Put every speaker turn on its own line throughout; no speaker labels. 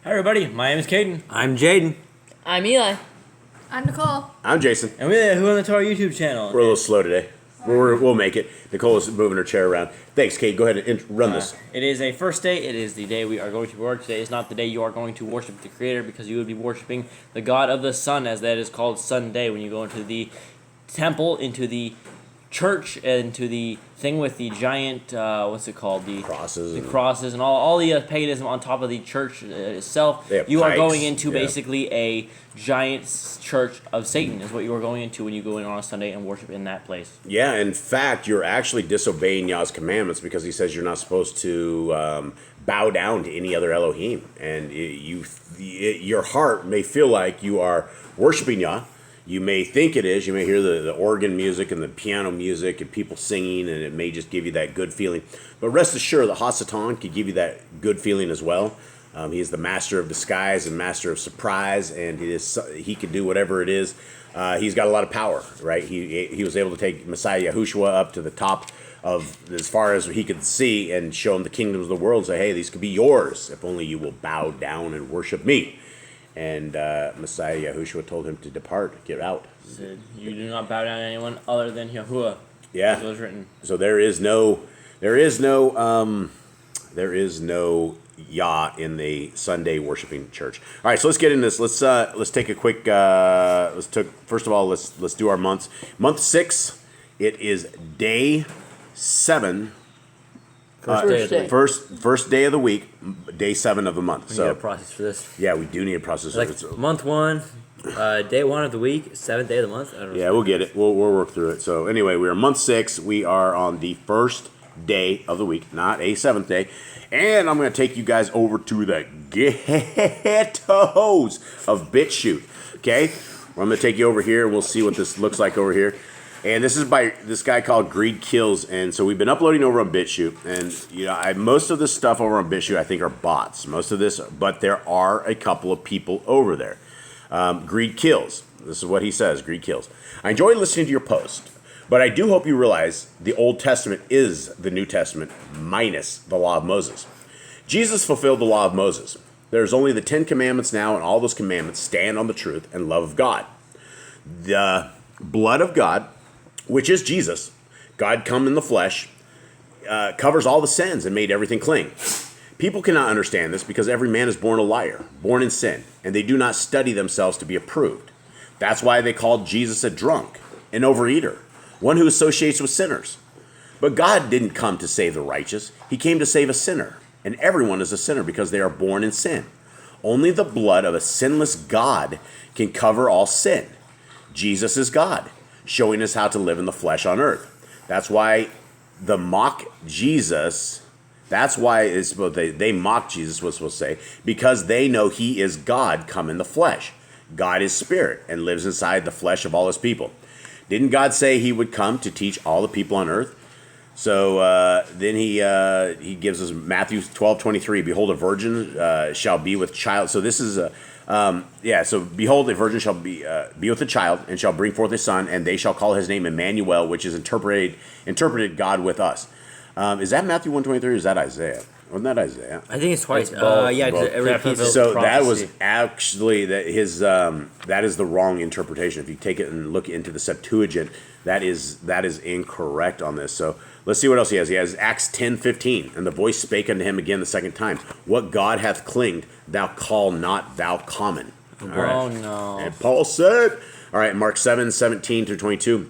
Hi everybody, my name is Caden.
I'm Jaden.
I'm Eli.
I'm Nicole.
I'm Jason.
And we're the Who on the Torah YouTube channel.
We're a little slow today. We'll make it. Nicole is moving her chair around. Thanks, Kate. Go ahead and run this.
It is a first day. It is the day we are going to work. Today is not the day you are going to worship the Creator, because you would be worshiping the God of the Sun, as that is called Sunday, when you go into the temple, into the church, into the thing with the giant, what's it called? The
Crosses.
The crosses and all the paganism on top of the church itself. You are
pipes.
going into basically a giant church of Satan is what you are going into when you go in on a Sunday and worship in that place.
Yeah, in fact, you're actually disobeying Yah's commandments, because he says you're not supposed to bow down to any other Elohim. And your heart may feel like you are worshiping Yah. You may think it is. You may hear the organ music and the piano music and people singing, and it may just give you that good feeling. But rest assured, the Hasatan could give you that good feeling as well. He is the master of disguise and master of surprise, and he can do whatever it is. He's got a lot of power, right? He was able to take Messiah YHWH up to the top of as far as he could see and show him the kingdoms of the world. Say, hey, these could be yours if only you will bow down and worship me. And Messiah YHWH told him to depart, get out.
He said, you do not bow down to anyone other than Yahuwah.
Yeah.
As was written. So
there is no Yah in the Sunday worshiping church. All right, so let's get into this. Let's take a quick. First of all, let's do our months. Month 6. It is day 7. First day of the week, day 7 of the month.
We need a process for this.
Yeah, we do need a process.
Like month 1, day 1 of the week, 7th day of the month. I don't know.
Yeah, we'll get it. We'll work through it. So anyway, we are month 6. We are on the first day of the week, not a 7th day. And I'm going to take you guys over to the ghettos of BitChute. Okay? I'm going to take you over here, and we'll see what this looks like over here. And this is by this guy called Greed Kills. And so we've been uploading over on BitChute. And, most of this stuff over on BitChute, I think, are bots. Most of this, but there are a couple of people over there. Greed Kills. This is what he says, Greed Kills. I enjoy listening to your post, but I do hope you realize the Old Testament is the New Testament minus the Law of Moses. Jesus fulfilled the Law of Moses. There's only the 10 Commandments now, and all those commandments stand on the truth and love of God. The blood of God, which is Jesus, God come in the flesh, covers all the sins and made everything clean. People cannot understand this because every man is born a liar, born in sin, and they do not study themselves to be approved. That's why they called Jesus a drunk, an overeater, one who associates with sinners. But God didn't come to save the righteous. He came to save a sinner, and everyone is a sinner because they are born in sin. Only the blood of a sinless God can cover all sin. Jesus is God, showing us how to live in the flesh on earth. That's why they mock Jesus, we're supposed to say, because they know he is God come in the flesh. God is spirit and lives inside the flesh of all his people. Didn't God say he would come to teach all the people on earth? So then he gives us Matthew 12:23. Behold, a virgin shall be with child. So this is so behold, a virgin shall be with a child and shall bring forth a son, and they shall call his name Emmanuel, which is interpreted God with us. Is that Matthew 1:23 or is that Isaiah? Wasn't that Isaiah?
I think it's twice.
Both.
It repeats.
So that was actually that is the wrong interpretation. If you take it and look into the Septuagint, that is incorrect on this. So let's see what else he has. He has Acts 10:15, and the voice spake unto him again the second time, what God hath clinged, thou call not thou common.
All right. Oh no.
And Paul said, all right, Mark 7:17-22.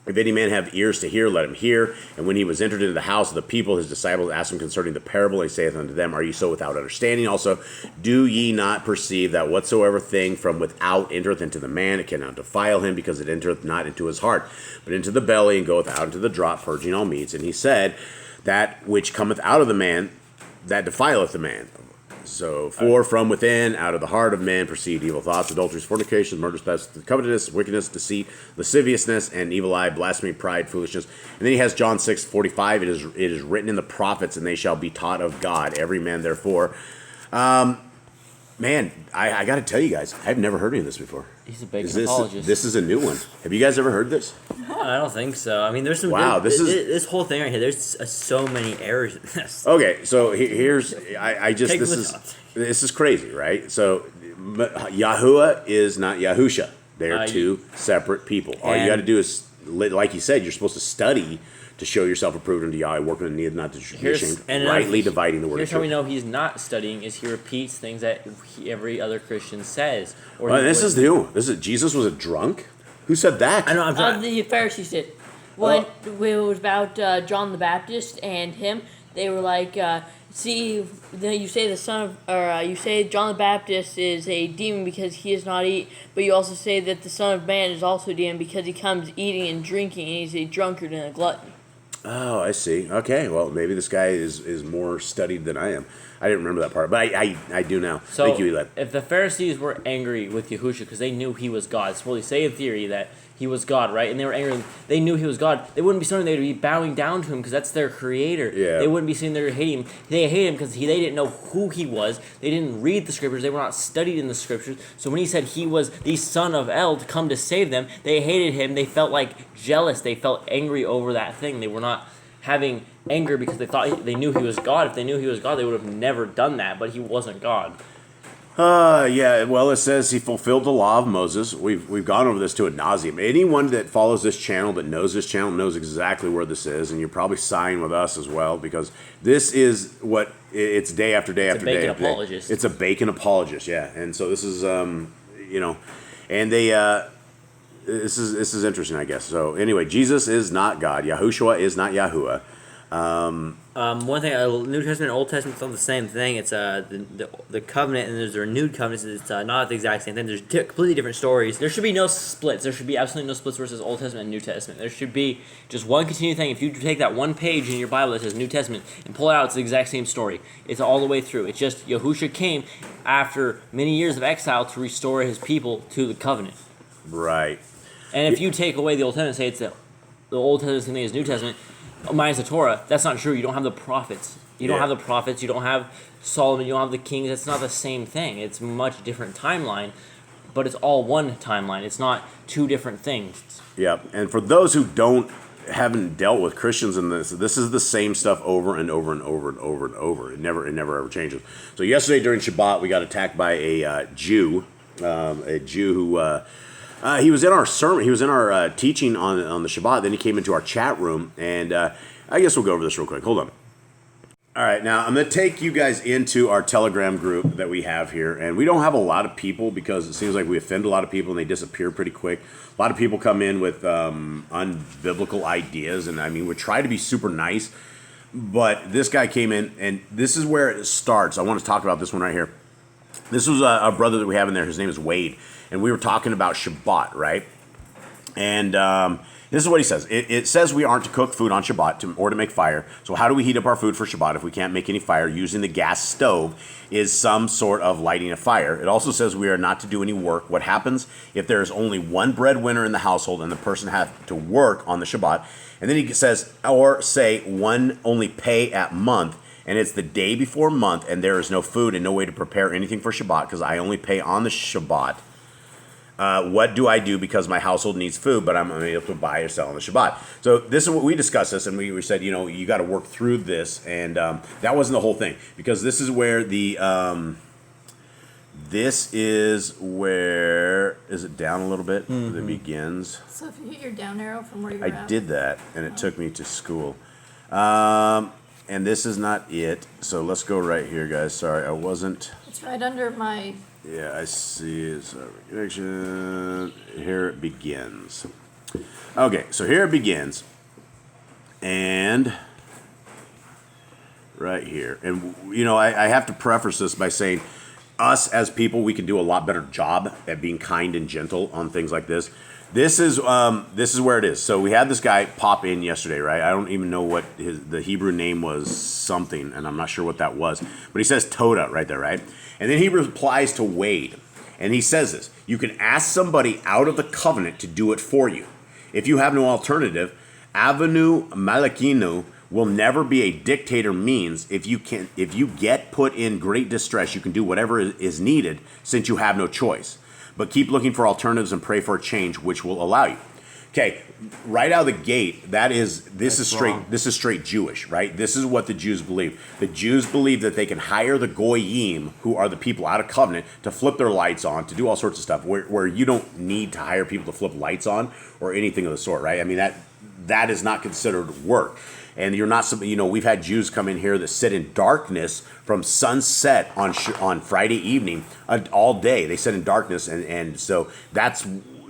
If any man have ears to hear, let him hear. And when he was entered into the house of the people, his disciples asked him concerning the parable. And he saith unto them, are you so without understanding? Also, do ye not perceive that whatsoever thing from without entereth into the man, it cannot defile him, because it entereth not into his heart, but into the belly, and goeth out into the draught, purging all meats. And he said, that which cometh out of the man, that defileth the man. So, for from within, out of the heart of man, proceed evil thoughts, adulteries, fornications, murders, thefts, covetousness, wickedness, deceit, lasciviousness, and evil eye, blasphemy, pride, foolishness. And then he has John 6:45. It is written in the prophets, and they shall be taught of God, every man therefore. Man, I got to tell you guys, I've never heard any of this before.
He's a bacon apologist.
This is a new one. Have you guys ever heard this?
I don't think so. I mean, there's some.
Wow,
this whole thing right here. There's so many errors in this.
Okay, so here's I just
Take
this is crazy, right? So Yahuwah is not Yahusha. They are two separate people. All you got to do is, like you said, you're supposed to study to show yourself approved unto Yahweh, working in need not to be ashamed, rightly dividing the word of
Here's
truth.
how we know he's not studying: is he repeats things that every other Christian says. Or
This is new. Jesus was a drunk. Who said that?
I know. I'm trying.
The Pharisees did. When it was about John the Baptist and him, they were like, "See, you say the son of, or you say John the Baptist is a demon because he does not eat, but you also say that the Son of Man is also a demon because he comes eating and drinking, and he's a drunkard and a glutton."
Oh, I see. Okay, well, maybe this guy is more studied than I am. I didn't remember that part, but I do now.
So
Thank you, Eli.
if the Pharisees were angry with Yahusha because they knew he was God, so they say in theory that he was God, right? And they were angry. They knew he was God. They wouldn't be saying they would be bowing down to him because that's their creator.
Yeah.
They wouldn't be saying they hate him. They hate him because they didn't know who he was. They didn't read the scriptures. They were not studied in the scriptures. So when he said he was the son of El to come to save them, they hated him. They felt like jealous. They felt angry over that thing. They were not having anger because they knew he was God. If they knew he was God, they would have never done that, but he wasn't God.
Yeah, well, it says he fulfilled the law of Moses. We've gone over this to ad nauseum. Anyone that follows this channel, that knows this channel, knows exactly where this is, and you're probably sighing with us as well, because this is what it's day after day after day.
It's a bacon apologist.
It's a bacon apologist, yeah. And so this is, and they, this is interesting, I guess. So anyway, Jesus is not God. Yahushua is not Yahuwah.
One thing, New Testament and Old Testament, it's all the same thing. It's the covenant, and there's a renewed covenant. It's not the exact same thing. There's completely different stories.
There should be no splits. There should be absolutely no splits versus Old Testament and New Testament. There should be just one continued thing. If you take that one page in your Bible that says New Testament and pull it out, it's the exact same story. It's all the way through. It's just Yahusha came after many years of exile to restore his people to the covenant.
Right.
And if you take away the Old Testament, say it's the Old Testament thing is New Testament, minus the Torah, that's not true. You don't have the prophets. You don't have the prophets. You don't have Solomon. You don't have the kings. It's not the same thing. It's a much different timeline, but it's all one timeline. It's not two different things.
Yeah, and for those who haven't dealt with Christians in this is the same stuff over and over and over and over and over. It never ever changes. So yesterday during Shabbat, we got attacked by a Jew who. He was in our sermon. He was in our teaching on the Shabbat. Then he came into our chat room, and I guess we'll go over this real quick. Hold on. All right, now I'm going to take you guys into our Telegram group that we have here, and we don't have a lot of people because it seems like we offend a lot of people and they disappear pretty quick. A lot of people come in with unbiblical ideas, and I mean, we try to be super nice, but this guy came in, and this is where it starts. I want to talk about this one right here. This was a brother that we have in there. His name is Wade. And we were talking about Shabbat, right? And this is what he says. It says we aren't to cook food on Shabbat or to make fire. So how do we heat up our food for Shabbat if we can't make any fire? Using the gas stove is some sort of lighting a fire. It also says we are not to do any work. What happens if there is only one breadwinner in the household and the person has to work on the Shabbat? And then he says, or say one only pay at month, and it's the day before month, and there is no food and no way to prepare anything for Shabbat because I only pay on the Shabbat. What do I do because my household needs food, but I'm unable to buy or sell on the Shabbat? So this is what we discussed this, and we said, you got to work through this, and that wasn't the whole thing, because this is where is it down a little bit? Mm-hmm. It begins.
So if you hit your down arrow from where you're
I
at.
did that, and it took me to school. And this is not it, so let's go right here, guys. Sorry, I wasn't.
It's right under my.
Yeah, I see. It's a connection. Here it begins. Okay, so here it begins. And right here. And, I have to preface this by saying us as people, we can do a lot better job at being kind and gentle on things like this. This is where it is. So we had this guy pop in yesterday, right? I don't even know what the Hebrew name was, something, and I'm not sure what that was. But he says Toda right there, right? And then he replies to Wade, and he says this: you can ask somebody out of the covenant to do it for you. If you have no alternative, Avinu Malakinu will never be a dictator means if you get put in great distress, you can do whatever is needed since you have no choice. But keep looking for alternatives and pray for a change which will allow you. Okay, right out of the gate, this is straight Jewish, right? This is what the Jews believe. The Jews believe that they can hire the goyim, who are the people out of covenant, to flip their lights on, to do all sorts of stuff, where you don't need to hire people to flip lights on or anything of the sort, right? I mean, that is not considered work. And you're not, we've had Jews come in here that sit in darkness from sunset on Friday evening all day. They sit in darkness, and so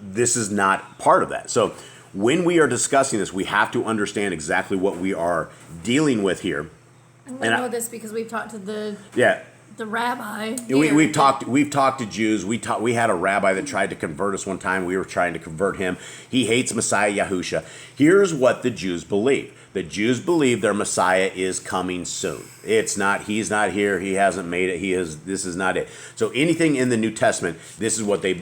this is not part of that. So when we are discussing this, we have to understand exactly what we are dealing with here.
And we know this because we've talked to the rabbi.
We've talked to Jews. We had a rabbi that tried to convert us one time. We were trying to convert him. He hates Messiah Yahusha. Here's what the Jews believe. The Jews believe their Messiah is coming soon. He's not here. He hasn't made it. This is not it. So anything in the New Testament, this is what they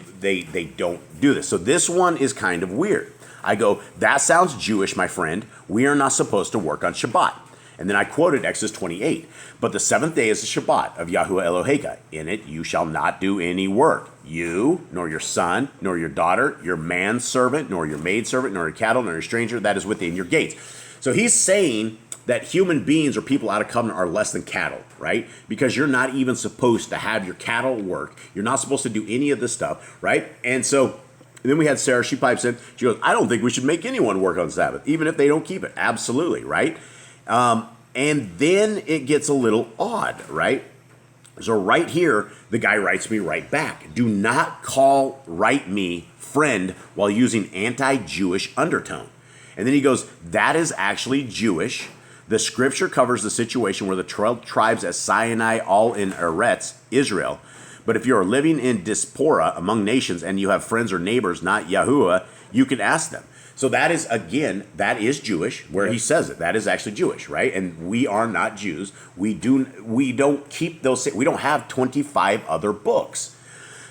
don't do this. So this one is kind of weird. I go, that sounds Jewish, my friend. We are not supposed to work on Shabbat. And then I quoted Exodus 28. But the seventh day is the Shabbat of YHWH Eloheka. In it you shall not do any work. You, nor your son, nor your daughter, your manservant, nor your maidservant, nor your cattle, nor your stranger that is within your gates. So he's saying that human beings or people out of covenant are less than cattle, right? Because you're not even supposed to have your cattle work. You're not supposed to do any of this stuff, right? And then we had Sarah, she pipes in. She goes, I don't think we should make anyone work on Sabbath, even if they don't keep it. Absolutely, right? And then it gets a little odd, right? So right here, the guy writes me right back. Do not write me friend while using anti-Jewish undertone. And then he goes, that is actually Jewish. The scripture covers the situation where the 12 tribes at Sinai, all in Eretz, Israel. But if you are living in diaspora among nations and you have friends or neighbors, not Yahuwah, you can ask them. So that is Jewish, where he says it. That is actually Jewish, right? And we are not Jews. We don't keep those. We don't have 25 other books.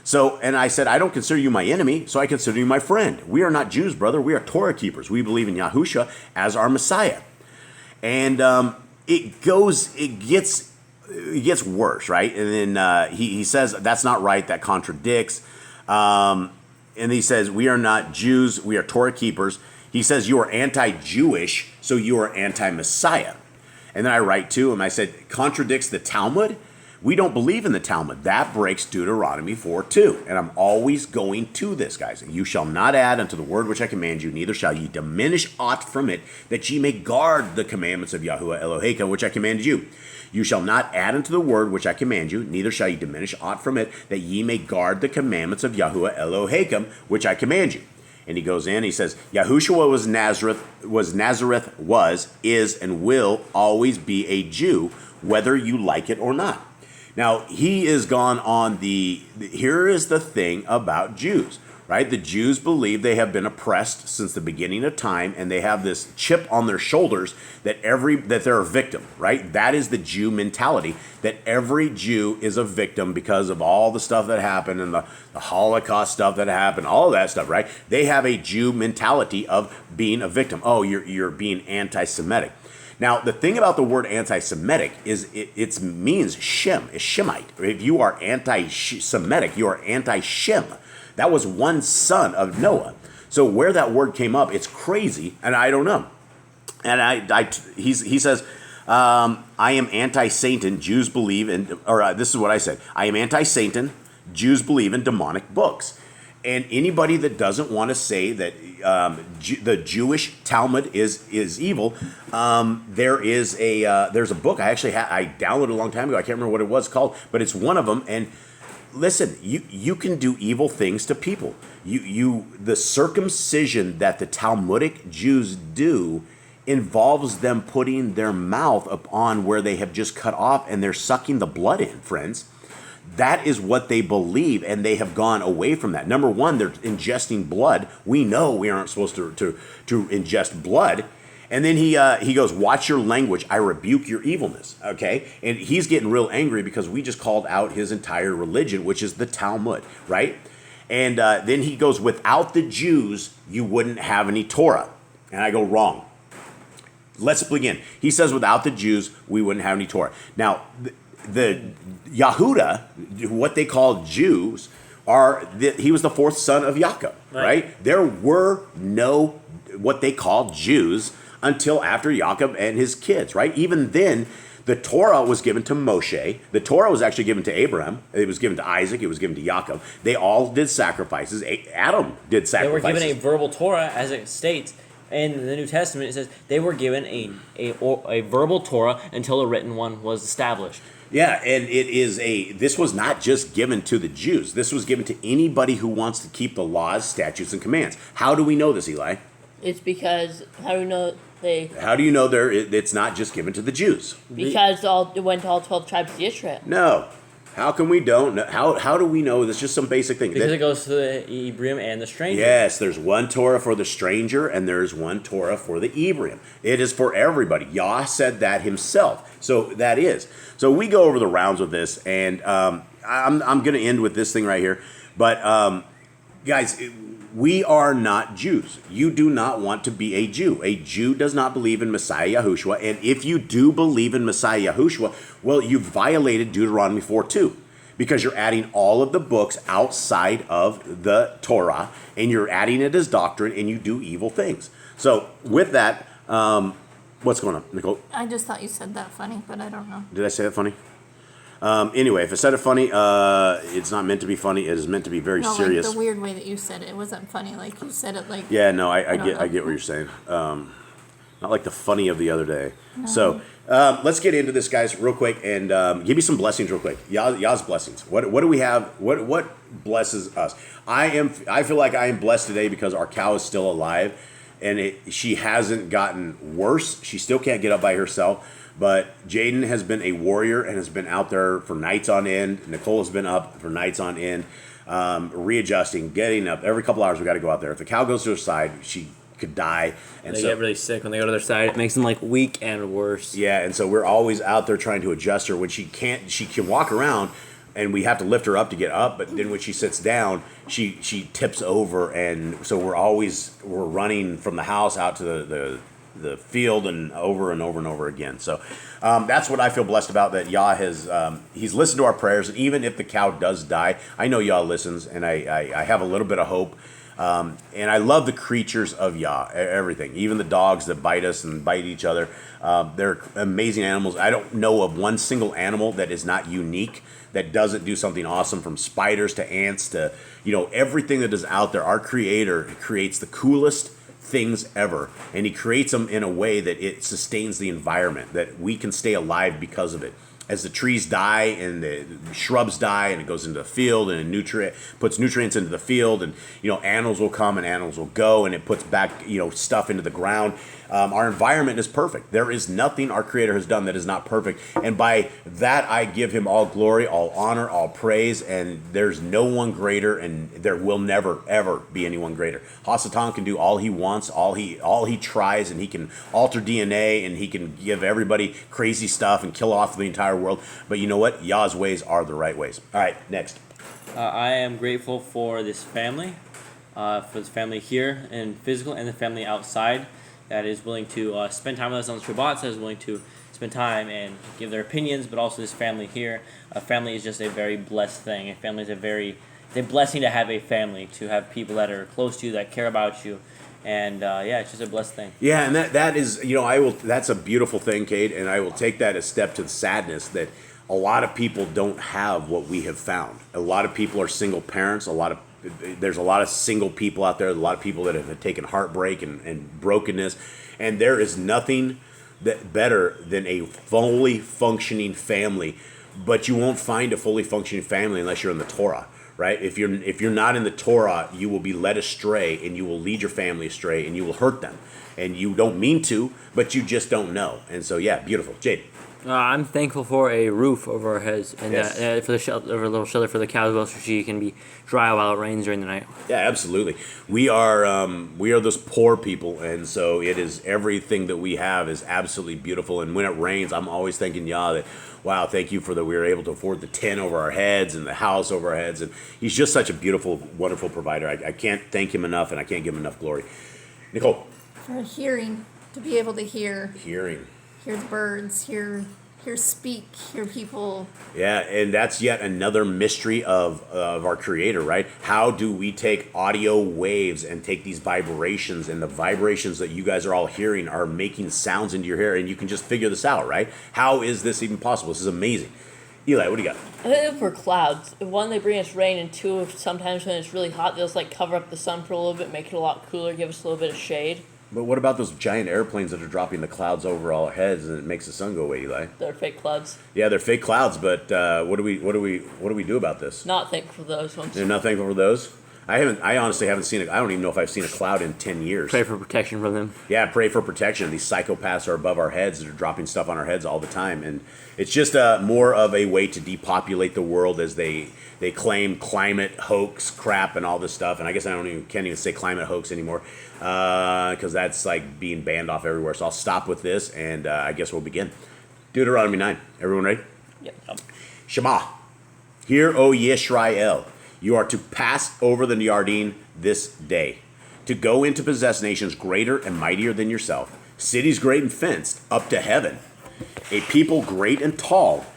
So, and I said, I don't consider you my enemy, so I consider you my friend. We are not Jews, brother. We are Torah keepers. We believe in Yahusha as our Messiah. And it gets worse, right? And then he says, that's not right. That contradicts. And he says, we are not Jews. We are Torah keepers. He says, you are anti-Jewish, so you are anti-Messiah. And then I write to him, I said, contradicts the Talmud? We don't believe in the Talmud. That breaks Deuteronomy 4:2. And I'm always going to this, guys. You shall not add unto the word which I command you, neither shall ye diminish aught from it, that ye may guard the commandments of YHWH Eloheka, which I commanded you. You shall not add unto the word which I command you, neither shall ye diminish aught from it, that ye may guard the commandments of YHWH Eloheka, which I command you. And he goes in, he says, Yahushua is, and will always be a Jew, whether you like it or not. Now, he is gone on here is the thing about Jews, right? The Jews believe they have been oppressed since the beginning of time, and they have this chip on their shoulders that they're a victim, right? That is the Jew mentality, that every Jew is a victim because of all the stuff that happened and the Holocaust stuff that happened, all that stuff, right? They have a Jew mentality of being a victim. Oh, you're being anti-Semitic. Now, the thing about the word anti-Semitic is it means Shem, is Shemite. If you are anti-Semitic, you are anti-Shem. That was one son of Noah. So where that word came up, it's crazy, and I don't know. And he says, I am anti-Satan, Jews believe in, this is what I said. I am anti-Satan, Jews believe in demonic books. And anybody that doesn't want to say that the Jewish Talmud is evil, there's a book I downloaded a long time ago. I can't remember what it was called, but it's one of them. And listen, you can do evil things to people. The circumcision that the Talmudic Jews do involves them putting their mouth upon where they have just cut off, and they're sucking the blood in, friends. That is what they believe, and they have gone away from that. Number one, they're ingesting blood. We know we aren't supposed to ingest blood. And then he goes, watch your language. I rebuke your evilness. Okay? And he's getting real angry because we just called out his entire religion, which is the Talmud, right? And then he goes, without the Jews, you wouldn't have any Torah. And I go, wrong. let's begin. He says, without the Jews, we wouldn't have any Torah. Now, the Yahuda, what they call Jews, he was the fourth son of Jacob, right? There were no what they called Jews until after Jacob and his kids, right? Even then, the Torah was given to Moshe. The Torah was actually given to Abraham. It was given to Isaac. It was given to Jacob. They all did sacrifices. Adam did sacrifices.
They were given a verbal Torah, as it states in the New Testament. It says they were given a verbal Torah until a written one was established.
Yeah, and this was not just given to the Jews. This was given to anybody who wants to keep the laws, statutes, and commands. How do we know this, Eli?
It's because, how do we know
How do you know it's not just given to the Jews?
Because it went to all 12 tribes of Israel.
No. How can we don't know? How do we know? That's just some basic thing.
Because it goes to the Hebrew and the stranger.
Yes, there's one Torah for the stranger and there's one Torah for the Hebrew. It is for everybody. Yah said that himself. So that is. So we go over the rounds with this, and I'm going to end with this thing right here. But guys, we are not Jews. You do not want to be a Jew. A Jew does not believe in Messiah Yahushua. And if you do believe in Messiah Yahushua, well, you've violated Deuteronomy 4:2, because you're adding all of the books outside of the Torah, and you're adding it as doctrine, and you do evil things. So with that, what's going on, Nicole?
I just thought you said that funny, but I don't know.
Did I say that funny? Anyway, if I said it funny, it's not meant to be funny. It is meant to be very serious.
Like the weird way that you said it. It wasn't funny. Like you said it like...
Yeah, no, I get what you're saying. Not like the funny of the other day. No. So let's get into this, guys, real quick, and give me some blessings real quick. Yah's blessings. What do we have? What blesses us? I feel like I am blessed today because our cow is still alive, and she hasn't gotten worse. She still can't get up by herself. But Jaden has been a warrior and has been out there for nights on end. Nicole has been up for nights on end, readjusting, getting up. Every couple hours we got to go out there. If the cow goes to her side, she could die. And
they get really sick when they go to their side. It makes them like weak and worse.
Yeah, and so we're always out there trying to adjust her. When she can walk around, and we have to lift her up to get up. But then when she sits down, she tips over, and so we're running from the house out to the field and over and over and over again. So that's what I feel blessed about, that Yah has he's listened to our prayers. And even if the cow does die, I know Yah listens, and I have a little bit of hope. And I love the creatures of Yah, everything, even the dogs that bite us and bite each other. They're amazing animals. I don't know of one single animal that is not unique, that doesn't do something awesome, from spiders to ants to, everything that is out there. Our Creator creates the coolest things ever, and he creates them in a way that it sustains the environment, that we can stay alive because of it. As the trees die and the shrubs die, and it goes into the field, and it puts nutrients into the field, and animals will come and animals will go, and it puts back stuff into the ground. Our environment is perfect. There is nothing our Creator has done that is not perfect, and by that I give him all glory, all honor, all praise. And there's no one greater, and there will never ever be anyone greater. Hasatan can do all he wants, all he tries, and he can alter DNA, and he can give everybody crazy stuff and kill off the entire world. But you know what? Yah's ways are the right ways. All right, next.
I am grateful for this family, here in physical, and the family outside that is willing to spend time with us on the Shabbat, that is willing to spend time and give their opinions, but also this family here. A family is just a very blessed thing. A family is it's a blessing to have a family, to have people that are close to you, that care about you. And it's just a blessed thing.
Yeah, and that is, that's a beautiful thing, Cade, and I will take that a step to the sadness that a lot of people don't have what we have found. A lot of people are single parents. There's a lot of single people out there, a lot of people that have taken heartbreak and brokenness, and there is nothing better than a fully functioning family. But you won't find a fully functioning family unless you're in the Torah. Right? If you're not in the Torah, you will be led astray, and you will lead your family astray, and you will hurt them. And you don't mean to, but you just don't know. And so, yeah, beautiful. Jade.
I'm thankful for a roof over our heads, and
Yes.
for the shelter, a little shelter for the cows, so she can be dry while it rains during the night.
Yeah, absolutely. We are those poor people, and so it is, everything that we have is absolutely beautiful. And when it rains, I'm always thanking Yah that, wow, thank you for that we were able to afford the tent over our heads and the house over our heads. And he's just such a beautiful, wonderful provider. I can't thank him enough, and I can't give him enough glory. Nicole.
For hearing. To be able to hear
Hearing.
the birds, hear speak, hear people.
Yeah, and that's yet another mystery of our Creator, right? How do we take audio waves and take these vibrations, and the vibrations that you guys are all hearing are making sounds into your ear, and you can just figure this out, right? How is this even possible? This is amazing. Eli, what do you got?
I think for clouds, one, they bring us rain, and two, sometimes when it's really hot, they'll just like cover up the sun for a little bit, make it a lot cooler, give us a little bit of shade.
But what about those giant airplanes that are dropping the clouds over our heads and it makes the sun go away, Eli?
They're fake clouds.
Yeah, they're fake clouds, but what do we do about this?
Not thankful for those ones.
You're not thankful for those? I honestly haven't seen it. I don't even know if I've seen a cloud in 10 years.
Pray for protection from them.
Yeah, pray for protection. These psychopaths are above our heads. They're dropping stuff on our heads all the time. And it's just more of a way to depopulate the world as they claim climate hoax crap and all this stuff. And I guess can't even say climate hoax anymore because that's like being banned off everywhere. So I'll stop with this, and I guess we'll begin. Deuteronomy 9. Everyone ready?
Yep.
Shema. Hear, O Yisrael. You are to pass over the Yarden this day, to go in to possess nations greater and mightier than yourself, cities great and fenced, up to heaven, a people great and tall,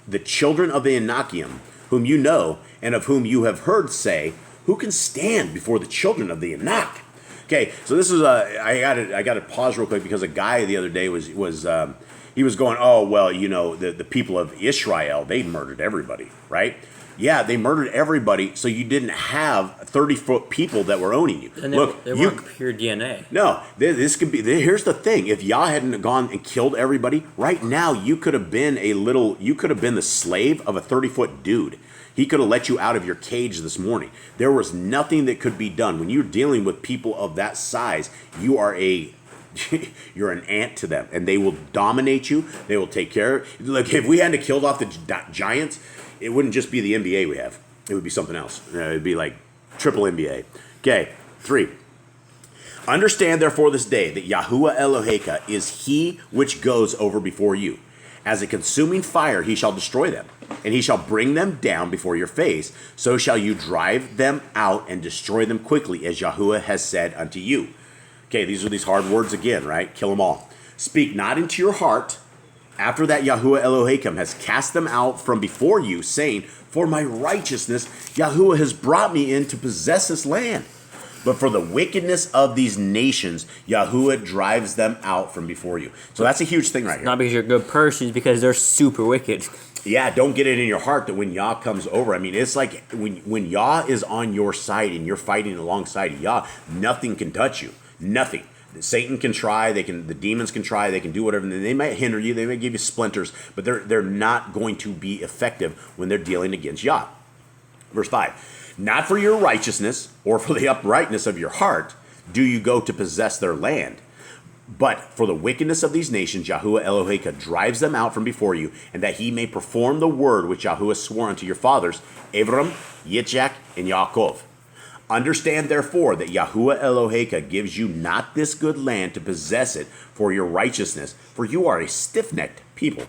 the children of the Anakim, whom you know, and of whom you have heard say, who can stand before the children of the Anak? Okay, so this is I got to pause real quick because a guy the other day was he was going, oh well, you know, the people of Israel, they murdered everybody, right? Yeah, they murdered everybody, so you didn't have 30-foot people that were owning you.
And
Look,
they weren't pure DNA.
No, this could be. Here's the thing: if Yah hadn't gone and killed everybody, right now you could have been the slave of a 30-foot dude. He could have let you out of your cage this morning. There was nothing that could be done when you're dealing with people of that size. You are you're an ant to them, and they will dominate you. They will take care of. Like if we hadn't killed off the giants, it wouldn't just be the NBA we have. It would be something else. It would be like triple NBA. Okay, 3. Understand therefore this day that Yahuwah Eloheka is he which goes over before you. As a consuming fire he shall destroy them, and he shall bring them down before your face. So shall you drive them out and destroy them quickly, as Yahuwah has said unto you. Okay, these are these hard words again, right? Kill them all. Speak not into your heart, after that Yahuwah Elohim has cast them out from before you, saying, for my righteousness Yahuwah has brought me in to possess this land. But for the wickedness of these nations, Yahuwah drives them out from before you. So that's a huge thing right here.
Not because you're a good person, it's because they're super wicked.
Yeah, don't get it in your heart that when Yah comes over, I mean, it's like when Yah is on your side and you're fighting alongside Yah, nothing can touch you. Nothing. Satan can try, the demons can try, they can do whatever, and they might hinder you, they may give you splinters, but they're not going to be effective when they're dealing against Yah. Verse 5, not for your righteousness or for the uprightness of your heart do you go to possess their land, but for the wickedness of these nations Yahuwah Eloheka drives them out from before you, and that he may perform the word which Yahuwah swore unto your fathers, Abram, Yitzchak, and Yaakov. Understand therefore that Yahuwah Eloheka gives you not this good land to possess it for your righteousness, for you are a stiff-necked people.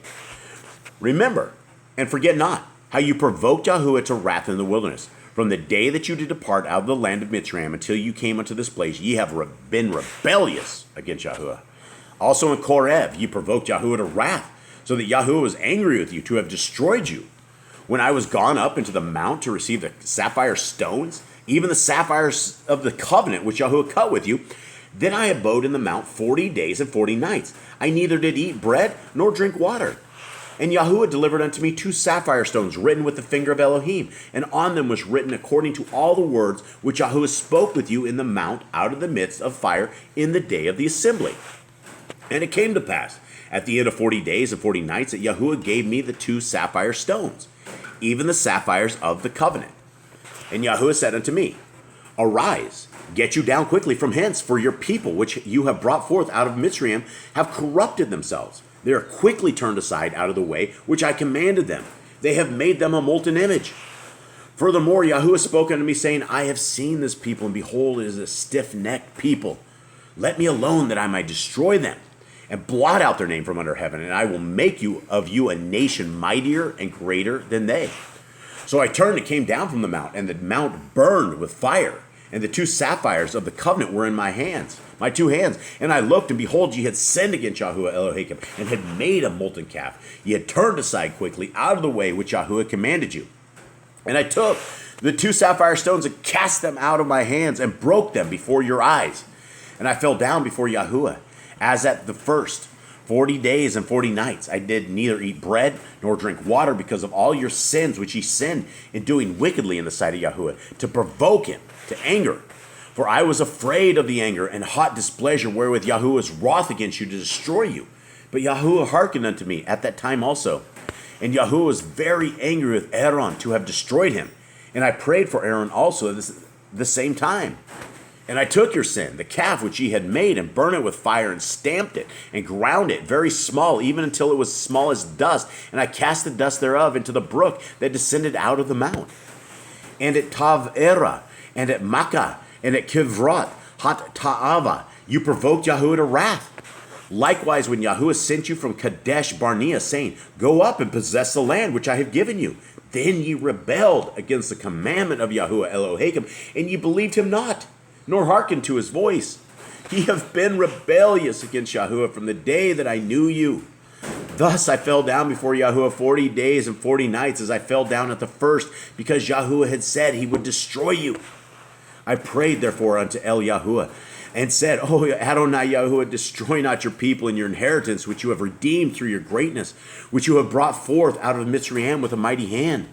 Remember, and forget not, how you provoked Yahuwah to wrath in the wilderness. From the day that you did depart out of the land of Mitzrayim until you came unto this place, ye have been rebellious against Yahuwah. Also in Korev, ye provoked Yahuwah to wrath, so that Yahuwah was angry with you to have destroyed you. When I was gone up into the mount to receive the sapphire stones, even the sapphires of the covenant which Yahuwah cut with you, then I abode in the mount 40 days and 40 nights. I neither did eat bread nor drink water. And Yahuwah delivered unto me 2 sapphire stones written with the finger of Elohim, and on them was written according to all the words which Yahuwah spoke with you in the mount out of the midst of fire in the day of the assembly. And it came to pass, at the end of 40 days and 40 nights, that Yahuwah gave me the 2 sapphire stones, even the sapphires of the covenant. And Yahuwah said unto me, arise, get you down quickly from hence, for your people which you have brought forth out of Mitzrayim have corrupted themselves. They are quickly turned aside out of the way which I commanded them. They have made them a molten image. Furthermore, Yahuwah spoke unto me, saying, I have seen this people, and behold, it is a stiff-necked people. Let me alone that I might destroy them, and blot out their name from under heaven, and I will make of you a nation mightier and greater than they. So I turned and came down from the mount, and the mount burned with fire, And the 2 sapphires of the covenant were in my hands, my 2 hands. And I looked, and behold, ye had sinned against Yahuwah Elohim, and had made a molten calf. Ye had turned aside quickly out of the way which Yahuwah commanded you. And I took the 2 sapphire stones and cast them out of my hands, and broke them before your eyes. And I fell down before Yahuwah, as at the first. 40 days and 40 nights I did neither eat bread nor drink water, because of all your sins which ye sinned in doing wickedly in the sight of Yahuwah, to provoke him to anger. For I was afraid of the anger and hot displeasure wherewith Yahuwah was wroth against you to destroy you. But Yahuwah hearkened unto me at that time also. And Yahuwah was very angry with Aaron to have destroyed him. And I prayed for Aaron also at the same time. And I took your sin, the calf which ye had made, and burned it with fire, and stamped it, and ground it very small, even until it was small as dust. And I cast the dust thereof into the brook that descended out of the mount. And at Tav-erah, and at Makkah, and at Kivroth, Hat Ta'ava, you provoked Yahuwah to wrath. Likewise, when Yahuwah sent you from Kadesh Barnea, saying, Go up and possess the land which I have given you, then ye rebelled against the commandment of Yahuwah Elohim, and ye believed him not, nor hearkened to his voice. Ye have been rebellious against Yahuwah from the day that I knew you. Thus I fell down before Yahuwah 40 days and 40 nights, as I fell down at the first, because Yahuwah had said he would destroy you. I prayed therefore unto El Yahuwah, and said, O Adonai Yahuwah, destroy not your people and your inheritance, which you have redeemed through your greatness, which you have brought forth out of Mitzrayim with a mighty hand.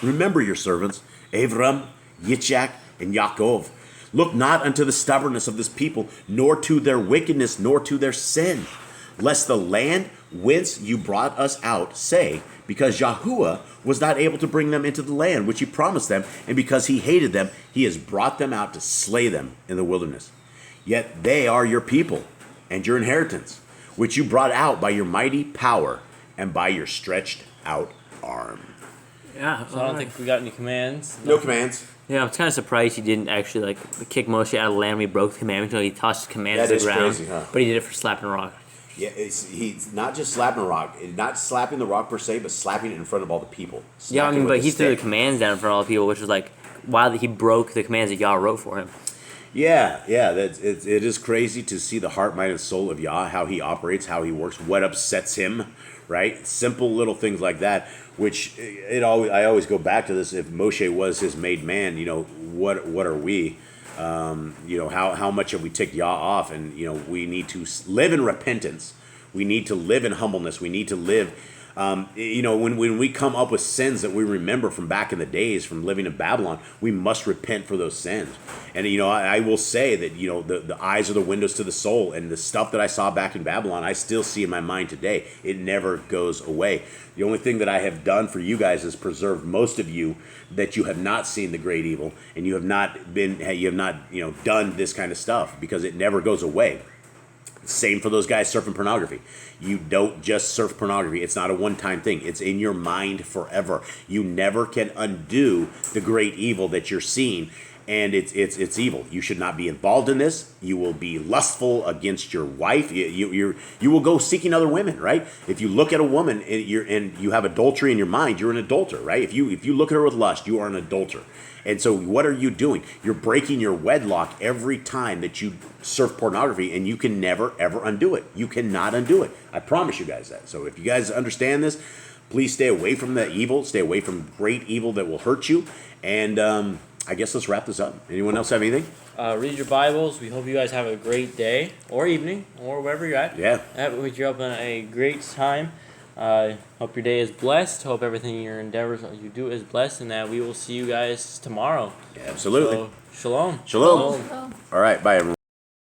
Remember your servants, Avram, Yitzchak, and Yaakov. Look not unto the stubbornness of this people, nor to their wickedness, nor to their sin, lest the land whence you brought us out say, because Yahuwah was not able to bring them into the land which he promised them, and because he hated them, he has brought them out to slay them in the wilderness. Yet they are your people and your inheritance, which you brought out by your mighty power and by your stretched out arm.
Yeah.
So I don't think we got any commands.
No commands.
Yeah, I'm kind of surprised he didn't actually kick Moshe out of the land when he broke the commandment until he tossed his commands to the ground.
Crazy, huh?
But he did it for slapping a rock.
Yeah, he's not just slapping a rock, not slapping the rock per se, but slapping it in front of all the people.
Yeah, I
Smacking
mean,
with
but
a
he threw the
stick.
commands down in front of all the people, which was like, wow, that he broke the commands that Yah wrote for him.
Yeah, it is crazy to see the heart, mind, and soul of Yah, how he operates, how he works, what upsets him, right? Simple little things like that, which I always go back to this. If Moshe was his made man, what are we? How much have we ticked Yah off? And, we need to live in repentance. We need to live in humbleness. We need to live, when we come up with sins that we remember from back in the days from living in Babylon, we must repent for those sins. And, I will say that, the eyes are the windows to the soul, and the stuff that I saw back in Babylon, I still see in my mind today. It never goes away. The only thing that I have done for you guys is preserved most of you that you have not seen the great evil, and you have not done this kind of stuff, because it never goes away. Same for those guys surfing pornography. You don't just surf pornography. It's not a one-time thing. It's in your mind forever. You never can undo the great evil that you're seeing, and it's evil. You should not be involved in this. You will be lustful against your wife. You will go seeking other women, right? If you look at a woman and you have adultery in your mind, you're an adulterer, right? If you look at her with lust, you are an adulterer. And so what are you doing? You're breaking your wedlock every time that you surf pornography, and you can never, ever undo it. You cannot undo it. I promise you guys that. So if you guys understand this, please stay away from the evil. Stay away from great evil that will hurt you. And I guess let's wrap this up. Anyone else have anything?
Read your Bibles. We hope you guys have a great day or evening or wherever you're at.
Yeah.
Hope you're up on a great time. Hope your day is blessed. Hope everything your endeavors you do is blessed, and that we will see you guys tomorrow.
Yeah, absolutely.
So, shalom.
Shalom. All right. Bye, everyone.